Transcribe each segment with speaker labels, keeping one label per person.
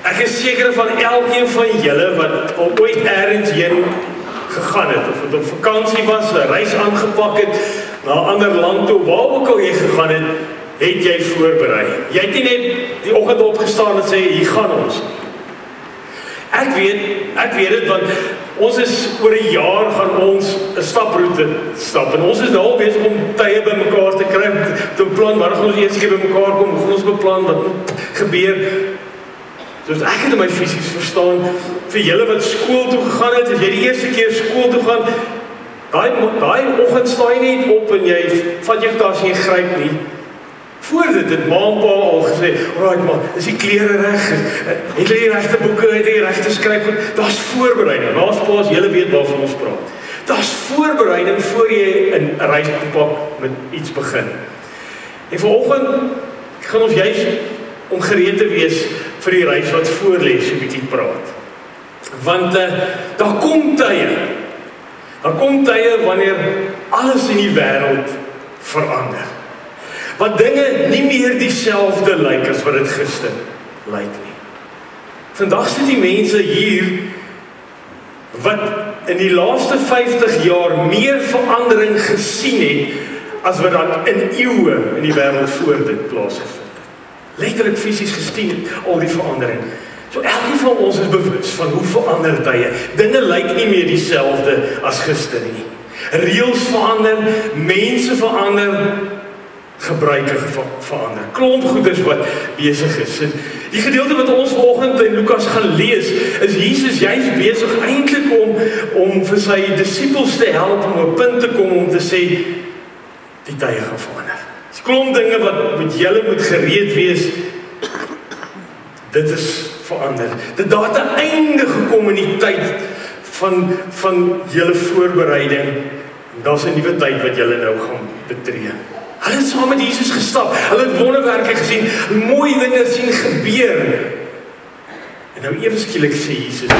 Speaker 1: Ek is seker van elkeen van julle wat al ooit ergens heen gegaan het, of het op vakansie was, 'n reis aangepak het, na 'n ander land toe, waar ook al jy gegaan het jy voorberei. Jy het nie net die oggend opgestaan en sê, hier gaan ons. Ek weet dit, want ons is oor 'n jaar gaan ons 'n staproete stap, en ons is nou al besig om tye by mekaar te kry, te beplan, waar gaan ons eers keer by mekaar kom, hoe gaan ons beplan, wat moet gebeur. Dus ek het my fisies verstaan, vir julle wat skool toe gegaan het, as jy die eerste keer skool toe gaan, daai oggend sta jy net op en jy vat jou tas en jy gryp nie. Voor dit het ma en pa al gesê, alright man, is die klere reg, het jy die regte boeke, het jy die regte skryfgoed, daar's voorbereiding, naas paas, julle weet waarvan ons praat. Daar's voorbereiding voor jy 'n reispak met iets begin. En vanoggend gaan ons juist om gereed te wees vir die reis wat voor lê, so 'n bietjie praat. Want daar kom tye wanneer alles in die wêreld verander. Wat dinge nie meer dieselfde lyk as wat dit gister lyk nie. Vandag sit die mense hier wat in die laaste 50 jaar meer verandering gesien het as wat dan in eeue in die wêreld voor dit plaasgevind het. Letterlik fisies gesien al die verandering. So elkeen van ons is bewus van hoe verander tye. Dinge lyk nie meer dieselfde as gister nie. Reëls verander, mense verander, gebruike verander. Klomp goeders wat besig is. En die gedeelte wat ons vanoggend in Lukas gaan lees, is Jesus juist besig eintlik om vir sy disippels te help om op 'n punt te kom om te sê die tye gaan verander. Dis klomp dinge wat met julle moet gereed wees. Dit is verander. Dit daar 'n einde gekom in die tyd van julle voorbereiding. Daar's 'n nuwe tyd wat julle nou gaan betree. Hulle het saam met Jesus gestap. Hulle het wonderwerke gesien, mooi dinge sien gebeur. En nou ewe skielik sê Jesus,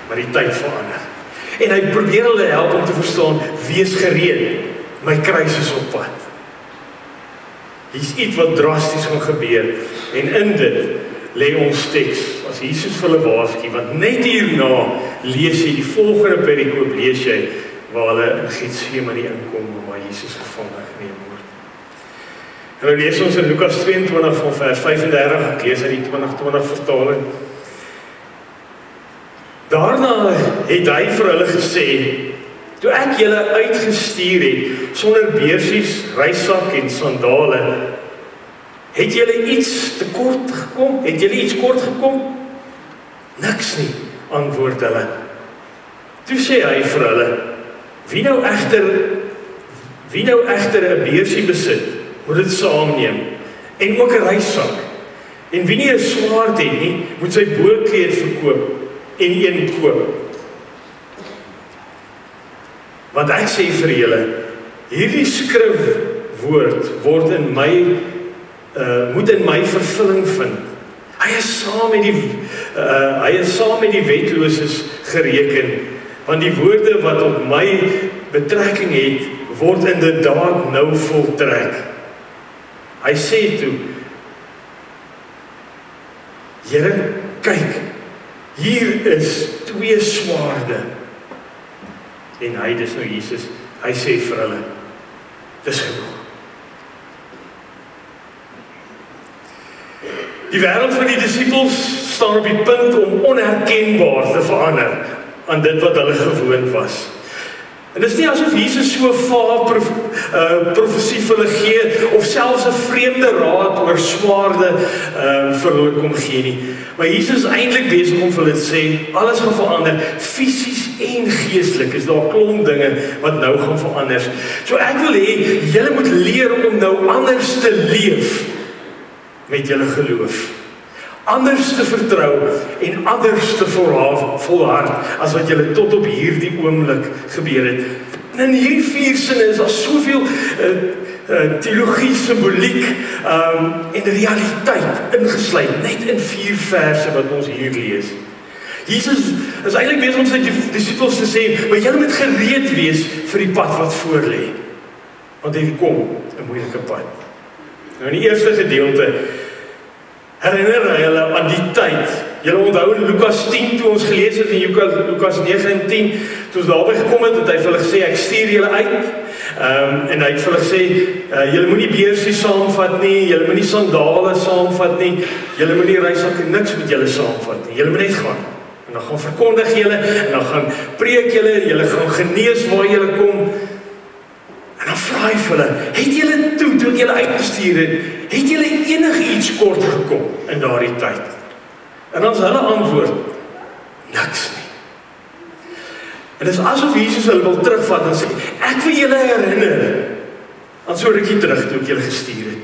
Speaker 1: maar die tyd verander. En hy probeer hulle help om te verstaan, wees gereed. My kruis is op pad. Hier's iets wat drasties gaan gebeur. En in dit lê ons teks, as Jesus vir hulle waarsku, want net hierna lees jy die volgende perikoop, lees jy waar hulle in Getsemane inkom, waar Jesus gevange geneem word. En nou lees ons in Lukas 22 van vers 35, ek lees uit die 2020 vertaling. Daarna het hy vir hulle gesê, toe ek julle uitgestuur het, sonder beursies, reissak en sandale, het julle iets tekort gekom? Het julle iets kort gekom? Niks nie, antwoord hulle. Toe sê hy vir hulle, wie nou egter 'n beursie besit, moet dit saamneem, en ook 'n reissak. En wie nie 'n swaard het nie, moet sy boorkleed verkoop en een koop. Want ek sê vir julle, hierdie skrifwoord moet in my vervulling vind. Hy is saam met die wetloses gereken, want die woorde wat op my betrekking het, word inderdaad nou voltrek. Hy sê toe, Here, kyk, hier is 2 swaarde. En hy, dis nou Jesus, hy sê vir hulle, dis genoeg. Die wêreld van die disippels staan op die punt om onherkenbaar te verander aan dit wat hulle gewoond was. En dit is nie asof Jesus so vaag profesie vir hulle gee, of selfs 'n vreemde raad oor swaarde vir hulle kom gee nie. Maar Jesus is eintlik besig om vir hulle te sê, alles gaan verander, fisies en geestelik is daar klomp dinge wat nou gaan verander. So ek wil hê, julle moet leer om nou anders te leef met julle geloof. Anders te vertrou en anders te volhard as wat julle tot op hierdie oomblik gebeur het. En in hierdie 4 sinne is daar soveel teologie, simboliek en realiteit ingesluit, net in 4 verse wat ons hier lees. Jesus is eintlik besig om sy disippels te sê, maar julle moet gereed wees vir die pad wat voor lê. Want hier kom 'n moeilike pad. Nou in die eerste gedeelte, herinner hy hulle aan die tyd. Julle onthou in Lukas 10 toe ons gelees het in Lukas 9 en 10, toe ons daarby gekom het hy vir hulle gesê, ek stuur julle uit. En hy het vir hulle gesê, julle moenie beursie saamvat nie, julle moenie sandale saamvat nie, julle moenie reissakke niks met julle saamvat nie, julle moet net gaan. En dan gaan verkondig julle, en dan gaan preek julle gaan genees waar julle kom. En dan vra hy vir hulle, het julle toe ek julle uitgestuur het julle enigiets kort gekom in daardie tyd? En dan is hulle antwoord, niks nie. En dit is asof Jesus hulle wil terugvat en sê, ek wil julle herinner aan so rukkie terug toe ek julle gestuur het.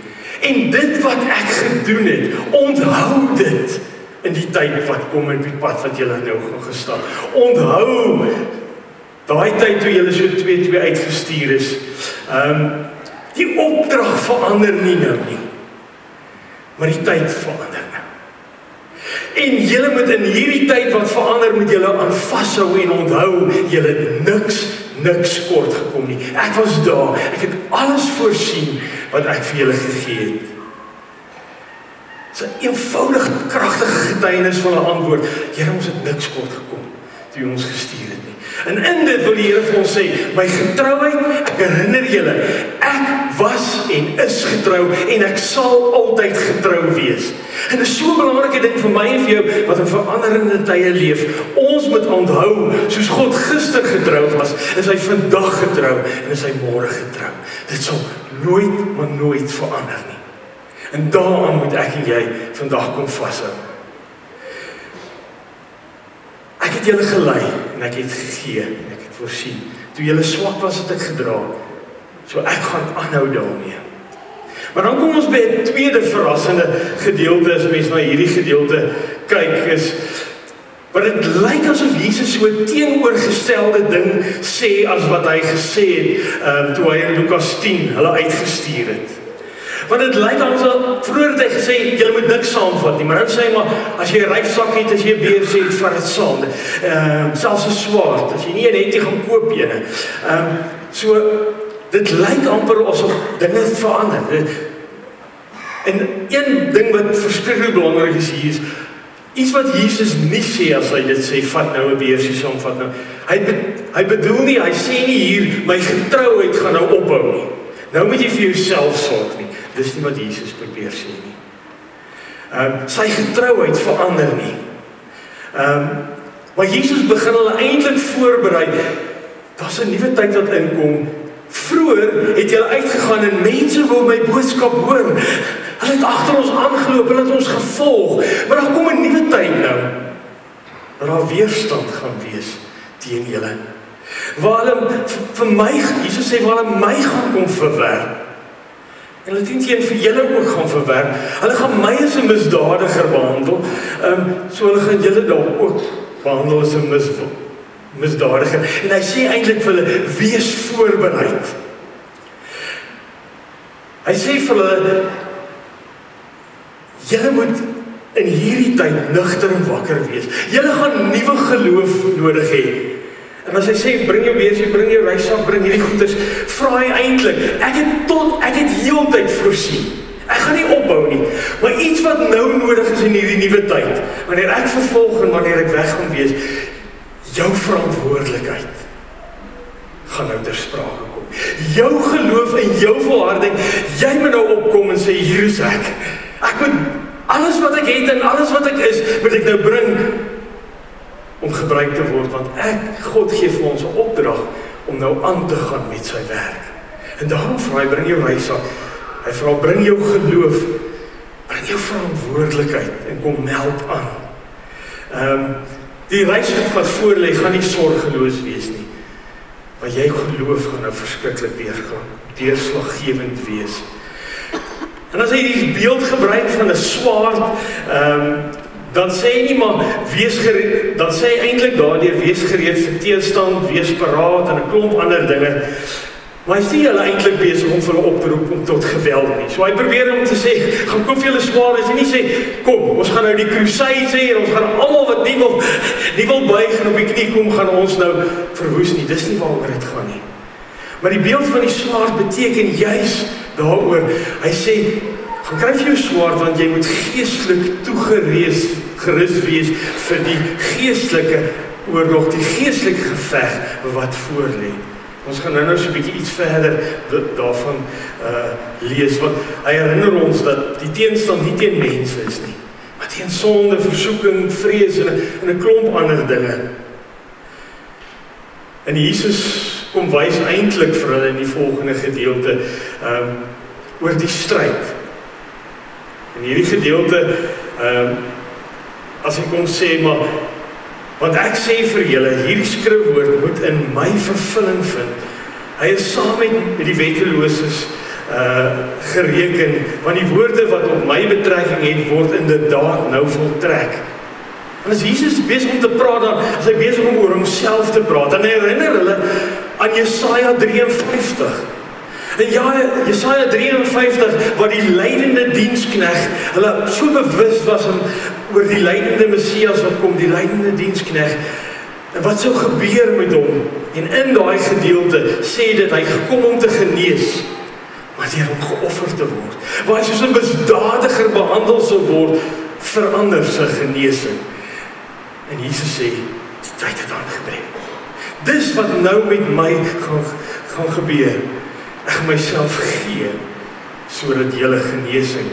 Speaker 1: En dit wat ek gedoen het, onthou dit in die tyd wat kom en die pad wat julle nou gaan gestap. Onthou daai tyd toe julle so 2-2 uitgestuur is. Die opdrag verander nie nou nie, maar die tyd verander nou. En julle moet in hierdie tyd wat verander, moet julle aan vashou en onthou, julle het niks kort gekom nie. Ek was daar, ek het alles voorsien wat ek vir julle gegee het. Dit is 'n eenvoudig, kragtige getuienis van 'n antwoord. Here, ons het niks kort gekom toe ons gestuur het nie. En in dit wil die Here vir ons sê, my getrouheid, ek herinner julle, ek was en is getrou en ek sal altyd getrou wees. En dit is so 'n belangrike ding vir my en vir jou wat in veranderende tye leef. Ons moet onthou, soos God gister getrou was, is hy vandag getrou en is hy môre getrou. Dit sal nooit, maar nooit verander nie. En daaraan moet ek en jy vandag kom vashou. Ek het julle gelei en ek het gegee en ek het voorsien. Toe julle swak was, het ek gedra. So ek gaan aanhou daarmee. Maar dan kom ons by 'n tweede verrassende gedeelte, as mens na hierdie gedeelte kyk, is wat dit lyk asof Jesus so 'n teenoorgestelde ding sê as wat hy gesê het toe hy in Lukas 10 hulle uitgestuur het. Want dit lyk asof vroeër het hy gesê, julle moet niks saamvat nie, maar nou sê hy maar, as jy 'n reissak het, as jy 'n beursie het, vat dit saam. Selfs 'n swaard, as jy nie een het, jy gaan koop een. So, dit lyk amper asof dinge verander. En een ding wat verskriklik belangrik is hier is, iets wat Jesus nie sê as hy dit sê, vat nou 'n beursie saam, vat nou. Hy bedoel nie, hy sê nie hier, my getrouheid gaan nou ophou nie. Nou moet jy vir jouself sorg nie. Dis nie wat Jesus probeer sê nie. Sy getrouheid verander nie. Maar Jesus begin hulle eintlik voorberei. Daar's 'n nuwe tyd wat inkom. Vroeër het julle uitgegaan en mense wil my boodskap hoor. Hulle het agter ons aangeloop, hulle het ons gevolg. Maar daar kom 'n nuwe tyd nou. Waar daar weerstand gaan wees teen julle. Waar hulle vir my, Jesus sê, waar hulle my gaan kom verwerp. En hulle teen vir julle ook gaan verwerp. Hulle gaan my as 'n misdadiger behandel. So hulle gaan julle dalk ook behandel as 'n misdadiger. En hy sê eintlik vir hulle, wees voorbereid. Hy sê vir hulle, julle moet in hierdie tyd nugter en wakker wees. Julle gaan nuwe geloof nodig hê. En as hy sê, bring jou beursie, bring jou reissak, bring hierdie goeders, vra hy eintlik, ek het heeltyd voorsien. Ek gaan nie ophou nie. Maar iets wat nou nodig is in hierdie nuwe tyd, wanneer ek vervolg en wanneer ek weg gaan wees, jou verantwoordelikheid gaan nou ter sprake kom. Jou geloof en jou volharding, jy moet nou opkom en sê, hier is ek. Ek moet alles wat ek het en alles wat ek is, moet ek nou bring om gebruik te word, want God gee vir ons 'n opdrag om nou aan te gaan met sy werk. En daarom vra hy, bring jou reissak. Hy vra, bring jou geloof, bring jou verantwoordelikheid en kom meld aan. Die reissak wat voor lê, gaan nie sorgeloos wees nie. Maar jy geloof gaan nou verskriklik deurslaggewend wees. En as hy die beeld gebruik van 'n swaard, dan sê hy nie maar wees gereed, dan sê hy eintlik daardeur wees gereed vir teestand, wees paraat en 'n klomp ander dinge. Maar hy is nie hulle eintlik besig om vir hulle op te roep om tot geweld nie. So hy probeer om te sê, gaan koop vir julle swaarde, hy nie sê, kom, ons gaan nou die crusade hê en ons gaan almal wat nie wil buig en op die knie kom, gaan ons nou verwoes nie. Dis nie waaroor dit gaan nie. Maar die beeld van die swaard beteken juis daaroor. Hy sê, Gaan kry vir jou swaard, want jy moet geestelik gerus wees vir die geestelike oorlog, die geestelike geveg wat voor lê. Ons gaan nou so 'n bietjie iets verder daarvan lees, want hy herinner ons dat die teenstand nie teen mense is nie, maar teen sonde, versoeking, vrees en 'n klomp ander dinge. En Jesus kom wys eintlik vir hulle in die volgende gedeelte oor die stryd. In hierdie gedeelte, as ek kon sê, maar want ek sê vir julle, hierdie skrifwoord moet in my vervulling vind. Hy is saam met die wetteloses gereken, want die woorde wat op my betrekking het, word inderdaad nou voltrek. En as Jesus besig om te praat, dan is hy besig om oor homself te praat. En hy herinner hulle aan Jesaja 53. En ja, Jesaja 53, wat die lydende dienskneg, hulle so bewus was oor die lydende Messias wat kom, die lydende dienskneg, en wat sou gebeur met hom. En in daai gedeelte sê dit, hy gekom om te genees, maar deur hom geoffer te word. Waar hy soos 'n misdadiger behandel sou word, verander sy genesing. En Jesus sê, die tyd het aangebreek. Dis wat nou met my gaan gebeur. Ek gaan myself gee, sodat julle genesing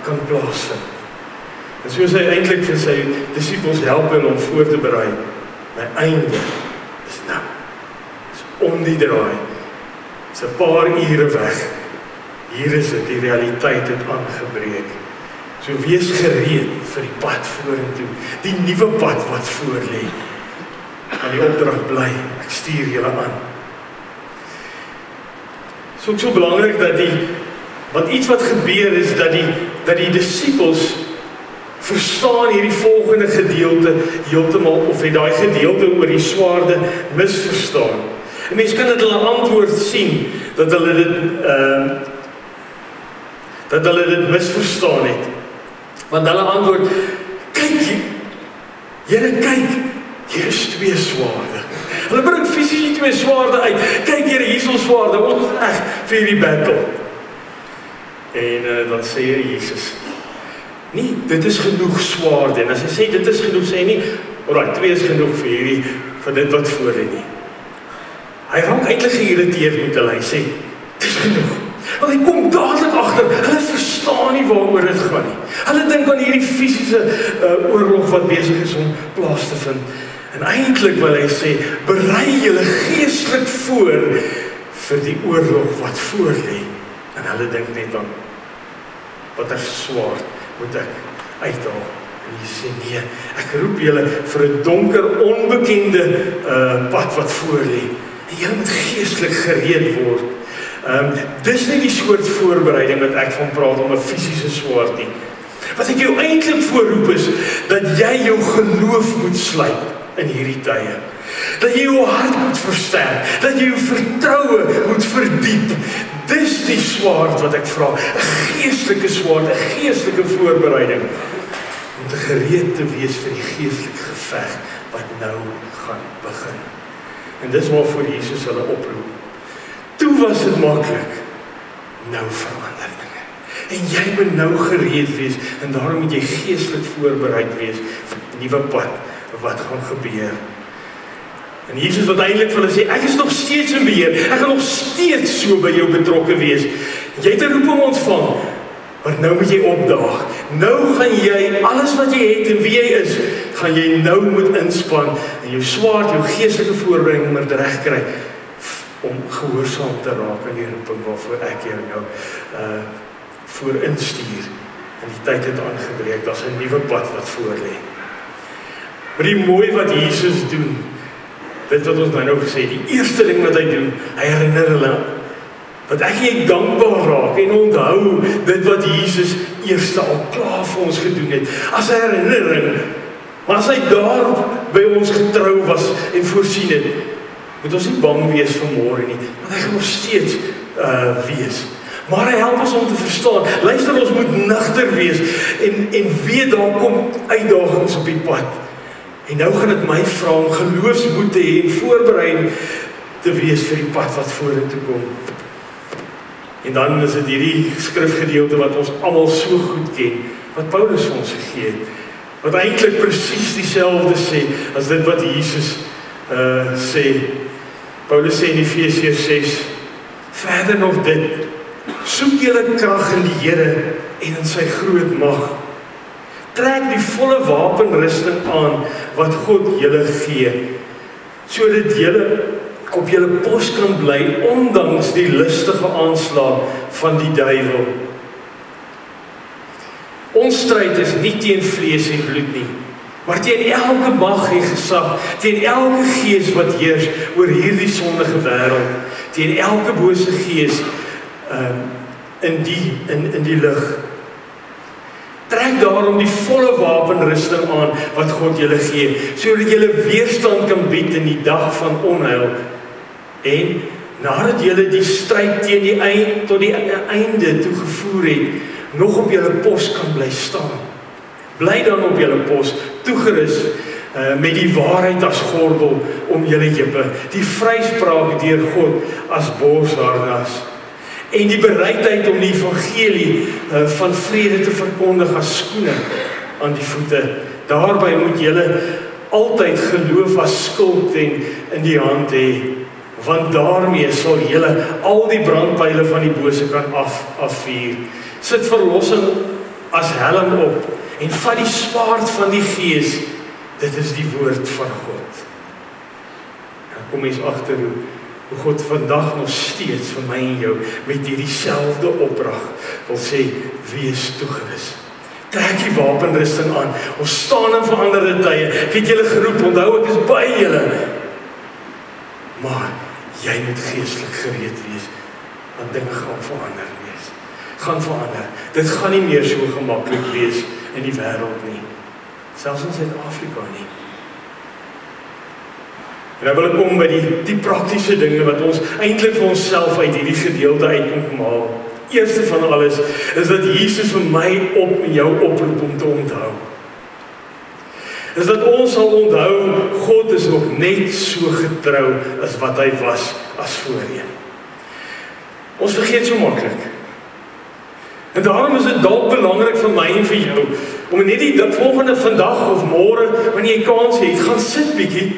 Speaker 1: kan plaasvind. En soos hy eintlik vir sy disippels help om voor te berei, my einde is nou. Is om die draai. Is 'n paar ure weg. Hier is dit, die realiteit het aangebreek. So wees gereed vir die pad vorentoe, die nuwe pad wat voor lê. En die opdrag bly, ek stuur julle aan. So ook so belangrik want iets wat gebeur is dat die disippels verstaan hierdie volgende gedeelte heeltemal, of het daai gedeelte oor die swaarde misverstaan. En mens kan dit hulle antwoord sien, dat hulle dit misverstaan het. Want hulle antwoord, kyk, Here, kyk, hier is 2 swaarde. Hulle bring fisies 2 swaarde uit. Kyk Here, hier is ons swaarde, ons reg vir die battle. En dan sê Jesus, nee, dit is genoeg swaarde. En as hy sê dit is genoeg, sê hy nie, alright, 2 is genoeg vir dit wat voor lê nie. Hy raak eintlik geïrriteerd met hulle. Hy sê, dit is genoeg. Want hy kom dadelik agter, hulle verstaan nie waaroor dit gaan nie. Hulle dink aan hierdie fisiese oorlog wat besig is om plaas te vind. En eintlik wil hy sê, berei julle geestelik voor vir die oorlog wat voor lê. En hulle dink net aan, watter swaard moet ek uithaal? En hy sê, nee, ek roep julle vir 'n donker, onbekende pad wat voor lê. En julle moet geestelik gereed word. Dis nie die soort voorbereiding wat ek van praat om 'n fisiese swaard nie. Wat ek jou eintlik voorroep is, dat jy jou geloof moet slyp in hierdie tye. Dat jy jou hart moet versterk, dat jy jou vertroue moet verdiep. Dis die swaard wat ek vra, 'n geestelike swaard, 'n geestelike voorbereiding, om te gereed te wees vir die geestelike geveg wat nou gaan begin. En dis waarvoor Jesus hulle oproep. Toe was dit maklik, nou verander dinge. En jy moet nou gereed wees, en daarom moet jy geestelik voorbereid wees vir die nuwe pad wat gaan gebeur. En Jesus wat eintlik vir hulle sê, ek is nog steeds in beheer, ek gaan nog steeds so by jou betrokke wees. Jy het 'n roeping ontvang, maar nou moet jy opdaag. Nou gaan jy alles wat jy het en wie jy is, gaan jy nou moet inspann en jou swaard, jou geestelike voorbereiding moet regkry om gehoorsaam te raak aan die roeping waarvoor ek jou nou voor instuur. En die tyd het aangebreek, daar's 'n nuwe pad wat voor lê. Maar die mooi wat Jesus doen, dit wat ons nou gesê, die eerste ding wat hy doen, hy herinner hulle, dat ek jy dankbaar raak en onthou dit wat Jesus eerste al klaar vir ons gedoen het, as 'n herinnering, maar as hy daar by ons getrou was en voorsien het, moet ons nie bang wees vir môre nie, want hy gaan nog steeds wees. Maar hy help ons om te verstaan, luister, ons moet nugter wees, en weet daar kom uitdagings op die pad. En nou gaan dit my vra om geloofsmoed te hê en voorbereid te wees vir die pad wat vorentoe kom. En dan is dit hierdie skrifgedeelte wat ons almal so goed ken, wat Paulus vir ons gegee het, wat eintlik presies dieselfde sê as dit wat Jesus sê. Paulus sê in Efesiërs 6, verder nog dit, soek julle krag in die Here en in sy groot mag. Trek die volle wapenrusting aan wat God julle gee, sodat julle op julle pos kan bly, ondanks die listige aanslag van die duiwel. Ons stryd is nie teen vlees en bloed nie, maar teen elke mag en gesag, teen elke gees wat heers oor hierdie sondige wêreld, teen elke bose gees in die lig. Trek daarom die volle wapenrusting aan wat God julle gee, sodat julle weerstand kan bied in die dag van onheil. En nadat julle die stryd tot die einde toegevoer het, nog op julle pos kan bly staan. Bly dan op julle pos, toegerus met die waarheid as gordel om julle heupe, die vryspraak deur God as borsharnas, en die bereidheid om die evangelie van vrede te verkondig as skoene aan die voete. Daarby moet julle altyd geloof as skild in die hand hê, want daarmee sal julle al die brandpyle van die bose kan afvuur. Sit verlossing as helm op en vat die swaard van die Gees. Dit is die woord van God. En dan kom mens agter hoe God vandag nog steeds vir my en jou met hierdie selfde opdrag wil sê, wees toegerus. Trek die wapenrusting aan. Ons staan in veranderde tye. Ek het julle geroep, onthou ek is by julle. Maar jy moet geestelik gereed wees, want dinge gaan verander wees. Gaan verander. Dit gaan nie meer so gemaklik wees in die wêreld nie. Selfs in Suid-Afrika nie. En nou wil ek kom by die praktiese dinge wat ons eintlik vir onsself uit hierdie gedeelte uit moet maak. Eerste van alles is dat Jesus vir my en jou oproep om te onthou. Is dat ons sal onthou, God is nog net so getrou as wat hy was as voorheen. Ons vergeet so maklik. En daarom is dit dalk belangrik vir my en vir jou, om net die volgende vandag of môre, wanneer jy kans het, gaan sit bietjie,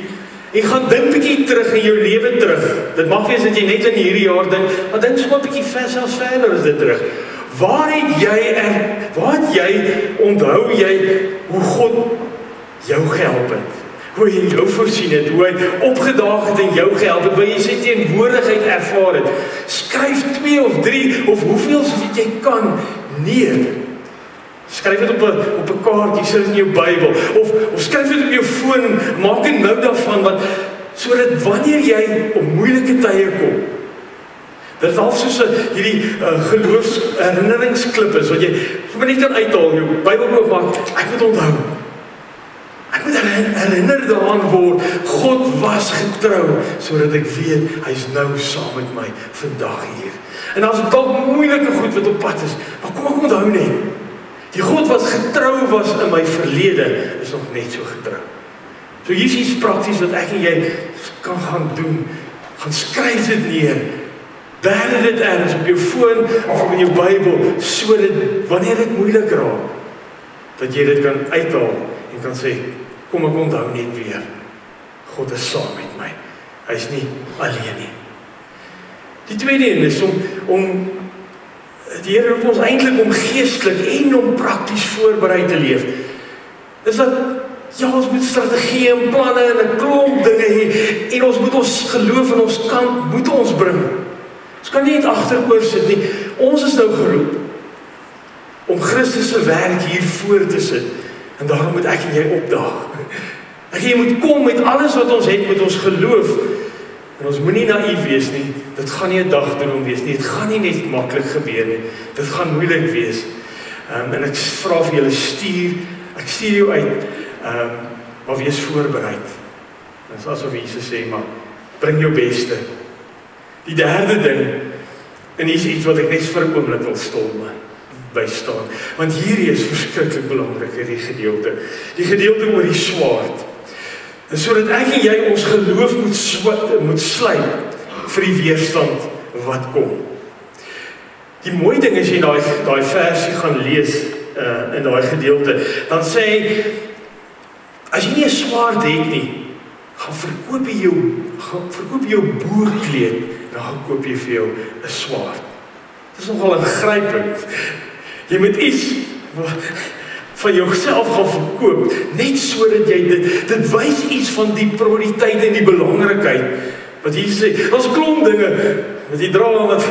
Speaker 1: en gaan dink bietjie terug in jou lewe terug. Dit mag wees dat jy net in hierdie jaar dink, maar dink so 'n bietjie selfs verder as dit terug. Waar het jy, onthou jy, hoe God jou gehelp het? Hoe hy jou voorsien het, hoe hy opgedaag het en jou gehelp het, waar jy sy teenwoordigheid ervaar het. Skryf 2 of 3 of hoeveel soos jy kan neer. Skryf dit op 'n kaartjie, sit dit in jou Bybel, of skryf dit op jou foon, maak 'n nout daarvan, sodat wanneer jy op moeilike tye kom, dit is half soos hierdie geloofsherinneringsklip is, wat jy sommer net kan uithaal, jou Bybel oopmaak, ek moet onthou. Ek moet herinner daaraan word, God was getrou, sodat ek weet, hy is nou saam met my vandag hier. En as dit dalk moeilike goed wat op pad is, maar kom ek onthou net, die God wat getrou was in my verlede, is nog net so getrou. So hier is iets prakties wat ek en jy kan gaan doen, gaan skryf dit neer, berde dit ergens op jou foon, of in jou Bybel, sodat wanneer dit moeilik raak, dat jy dit kan uithaal, en kan sê, kom ek onthou net weer, God is saam met my, hy is nie alleen nie. Die tweede een is om die Here roep ons eintlik om geestelik en om prakties voorberei te leef. Is dat, ja, ons moet strategie en planne en 'n klomp dinge hê, en ons moet ons geloof in ons kant, moet ons bring. Ons kan nie net agteroor sit nie. Ons is nou geroep om Christus se werk hier voor te sit, en daarom moet ek en jy opdaag. Jy moet kom met alles wat ons het, met ons geloof. En ons moenie naïef wees nie. Dit gaan nie 'n dagdroom wees nie. Dit gaan nie net maklik gebeur nie. Dit gaan moeilik wees. En ek vra vir julle, ek stuur jou uit, maar wees voorbereid. Dit is asof Jesus sê, maar bring jou beste. Die derde ding, en hier is iets wat ek net vir 'n oomblik wil stil by staan, want hierdie is verskriklik belangrik, hierdie gedeelte. Die gedeelte oor die swaard. En sodat ek en jy ons geloof moet sluit vir die weerstand wat kom. Die mooi ding is jy daai versie gaan lees in daai gedeelte, dan sê hy, as jy nie 'n swaard het nie, gaan verkoop jy jou boerkleed, dan gaan koop jy vir jou 'n swaard. Dit is nogal ingrypend. Jy moet iets van jouself gaan verkoop, net sodat jy dit wys iets van die prioriteit en die belangrikheid. Wat jy sê, daar's 'n klomp dinge wat jy dra wat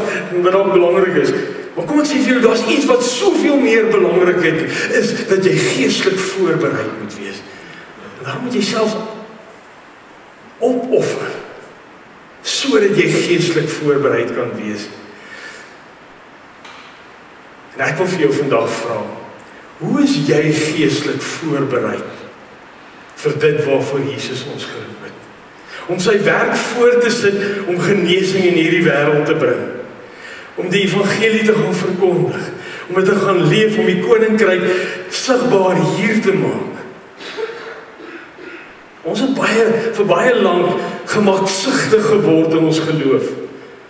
Speaker 1: dalk belangrik is. Maar kom ek sê vir jou, daar's iets wat soveel meer belangrikheid is, dat jy geestelik voorbereid moet wees. En daarom moet jy self opoffer, sodat jy geestelik voorbereid kan wees. En ek wil vir jou vandag vra, hoe is jy geestelik voorbereid vir dit waarvoor Jesus ons geroep het? Om sy werk voor te sit, om genesing in hierdie wêreld te bring. Om die evangelie te gaan verkondig, om dit te gaan leef, om die koninkryk sigbaar hier te maak. Ons het vir baie lank gemaksigtig geword in ons geloof.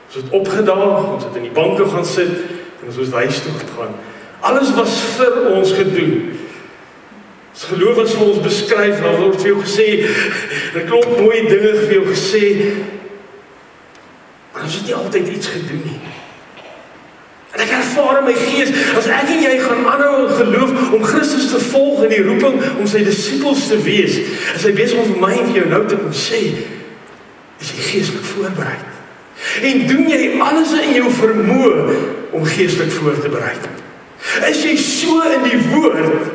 Speaker 1: Ons het opgedaag, ons het in die banke gaan sit, en ons het huis toe gegaan. Alles was vir ons gedoen. Ons geloof was vir ons beskryf, daar word vir jou gesê, 'n klomp mooi dinge vir jou gesê, maar ons het nie altyd iets gedoen nie. En ek ervaar in my gees, as ek en jy gaan aanhou in geloof om Christus te volg in die roeping om sy disippels te wees, is hy besig om vir my en vir jou nou te kom sê, is jy geestelik voorbereid? En doen jy alles in jou vermoë om geestelik voor te bereid? Is jy so in die woord,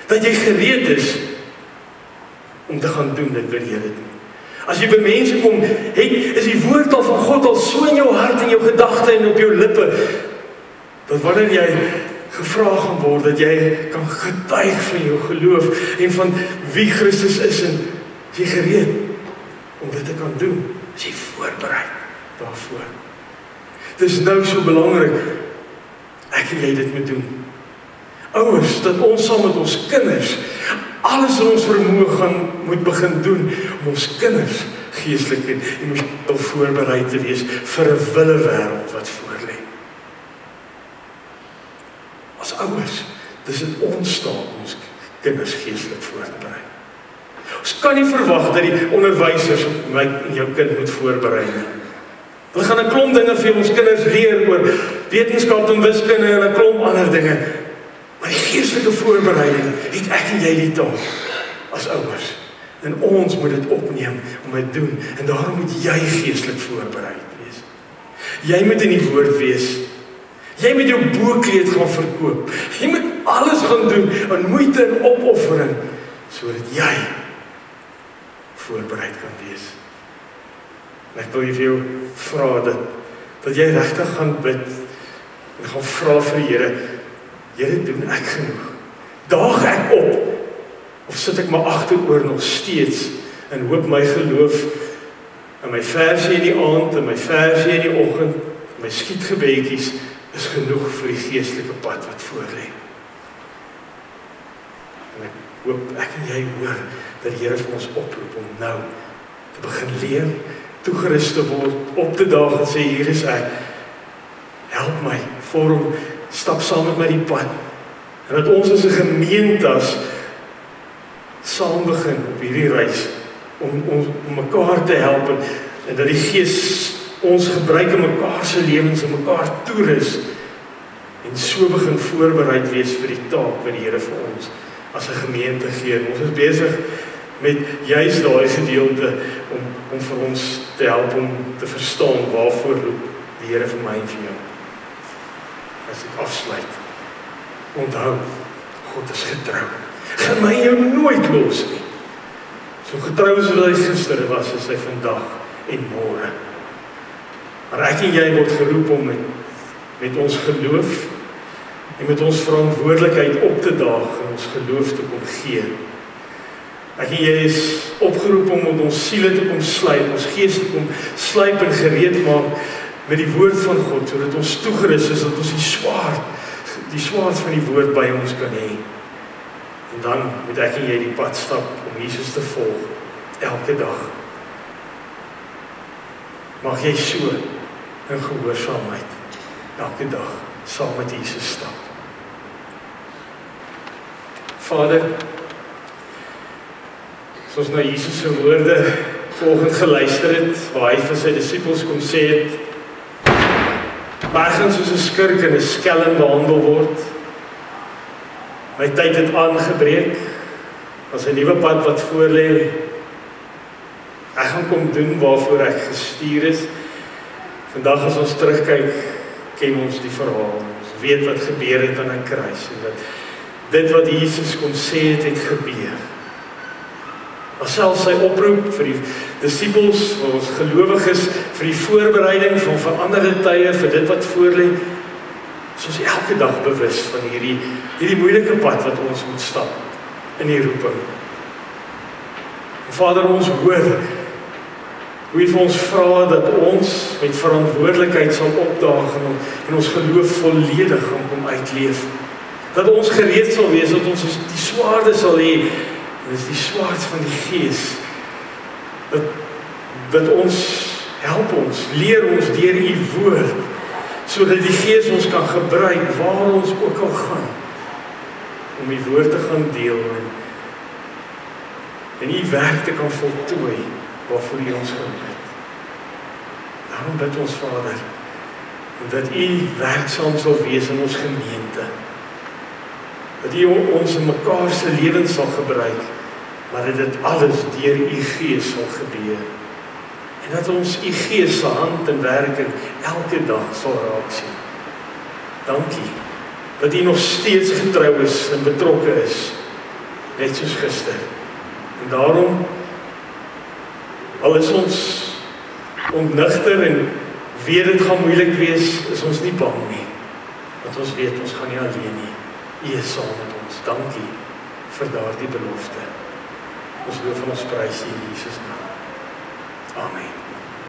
Speaker 1: dat jy gereed is om te gaan doen dit wat die Here doen? As jy by mense kom, is die woord al van God al so in jou hart en jou gedagte en op jou lippe, dat wanneer jy gevra gaan word, dat jy kan getuig van jou geloof en van wie Christus is, en is jy gereed om dit te kan doen? Is jy voorbereid daarvoor? Dit is nou so belangrik, ek en jy dit moet doen. Ouers, dat ons saam met ons kinders alles in ons vermoë moet begin doen om ons kinders geestelik en emosioneel voorbereid te wees vir 'n wille wêreld wat voorlê. As ouers, dis in ons taak om ons kinders geestelik voor te berei. Ons kan nie verwag dat die onderwysers my en jou kind moet voorberei nie. Hulle gaan 'n klomp dinge vir ons kinders leer oor wetenskap en wiskunde en 'n klomp ander dinge. Maar die geestelike voorbereiding het ek en jy die taak as ouers. En ons moet dit opneem om dit doen. En daarom moet jy geestelik voorbereid wees. Jy moet in die woord wees. Jy moet jou boekleed gaan verkoop. Jy moet alles gaan doen aan moeite en opoffering, sodat jy voorbereid kan wees. En ek wil vir jou vra dat jy regtig gaan bid en gaan vra vir die Here, Here, doen ek genoeg? Daag ek op? Of sit ek maar agteroor nog steeds en hoop my geloof en my versie in die aand en my versie in die oggend, my skietgebedjies is genoeg vir die geestelike pad wat voor lê. En ek hoop ek en jy hoor dat die Here vir ons oproep om nou te begin leer, toegerus te word, op te daag en sê, hier is ek, help my, vorm, stap saam met my die pad, en dat ons as 'n gemeente saam begin op hierdie reis, om mekaar te help, en dat die Gees ons gebruik in mekaar se lewens, en mekaar toerus, en so begin voorbereid wees vir die taak wat die Here vir ons as 'n gemeente gee. En ons is besig met juist daai gedeelte om vir ons te help om te verstaan waarvoor roep die Here vir my en vir jou. As ek afsluit, onthou, God is getrou. Gaan my jou nooit los nie. So getrou soos hy gister was, is hy vandag en môre. Maar ek en jy word geroep om met ons geloof en met ons verantwoordelikheid op te daag en ons geloof te kom gee. Ek en jy is opgeroep om met ons siele te kom sluip, ons gees te kom sluip en gereed maak met die woord van God, sodat ons toegerus is, dat ons die swaard van die woord by ons kan hê. En dan moet ek en jy die pad stap om Jesus te volg, elke dag. Mag jy so in gehoorsaamheid elke dag saam met Jesus stap. Vader, as ons na Jesus se woorde vanoggend geluister het, waar hy vir sy disippels kom sê het, "Mag ons soos 'n skurk en 'n skelm behandel word. My tyd het aangebreek, as 'n nuwe pad wat voor lê. Ek gaan kom doen waarvoor ek gestuur is." Vandag as ons terugkyk, ken ons die verhaal. Ons weet wat gebeur het aan 'n kruis en dat dit wat Jesus kon sê het gebeur. Alselfs sy oproep vir die disippels, vir ons gelowiges, vir die voorbereiding van veranderde tye, vir dit wat voorlê, is ons elke dag bewus van hierdie moeilike pad wat ons moet stap in die roeping. En Vader, ons hoor hoe U vir ons vra dat ons met verantwoordelikheid sal opdaag en ons geloof volledig gaan kom uitleef. Dat ons gereed sal wees, dat ons die swaarde sal hê, en dit is die swaard van die Gees, dat ons, help ons, leer ons deur U woord, sodat die Gees ons kan gebruik, waar ons ook al gaan, om U woord te gaan deel, en U werk te kan voltooi, waarvoor U ons geroep het. Daarom bid ons, Vader, dat U werksaam sal wees in ons gemeente, dat U ons in mekaar se lewens sal gebruik, maar dat dit alles deur U Gees sal gebeur. En dat ons U Gees se hand en werking elke dag sal raak sien. Dankie, dat U nog steeds getrou is en betrokke is, net soos gister. En daarom, al is ons ontnigter en weet dit gaan moeilik wees, is ons nie bang nie. Want ons weet, ons gaan nie alleen nie. U is saam met ons. Dankie vir daardie belofte. Ons loof en ons prys U in Jesus naam. Amen.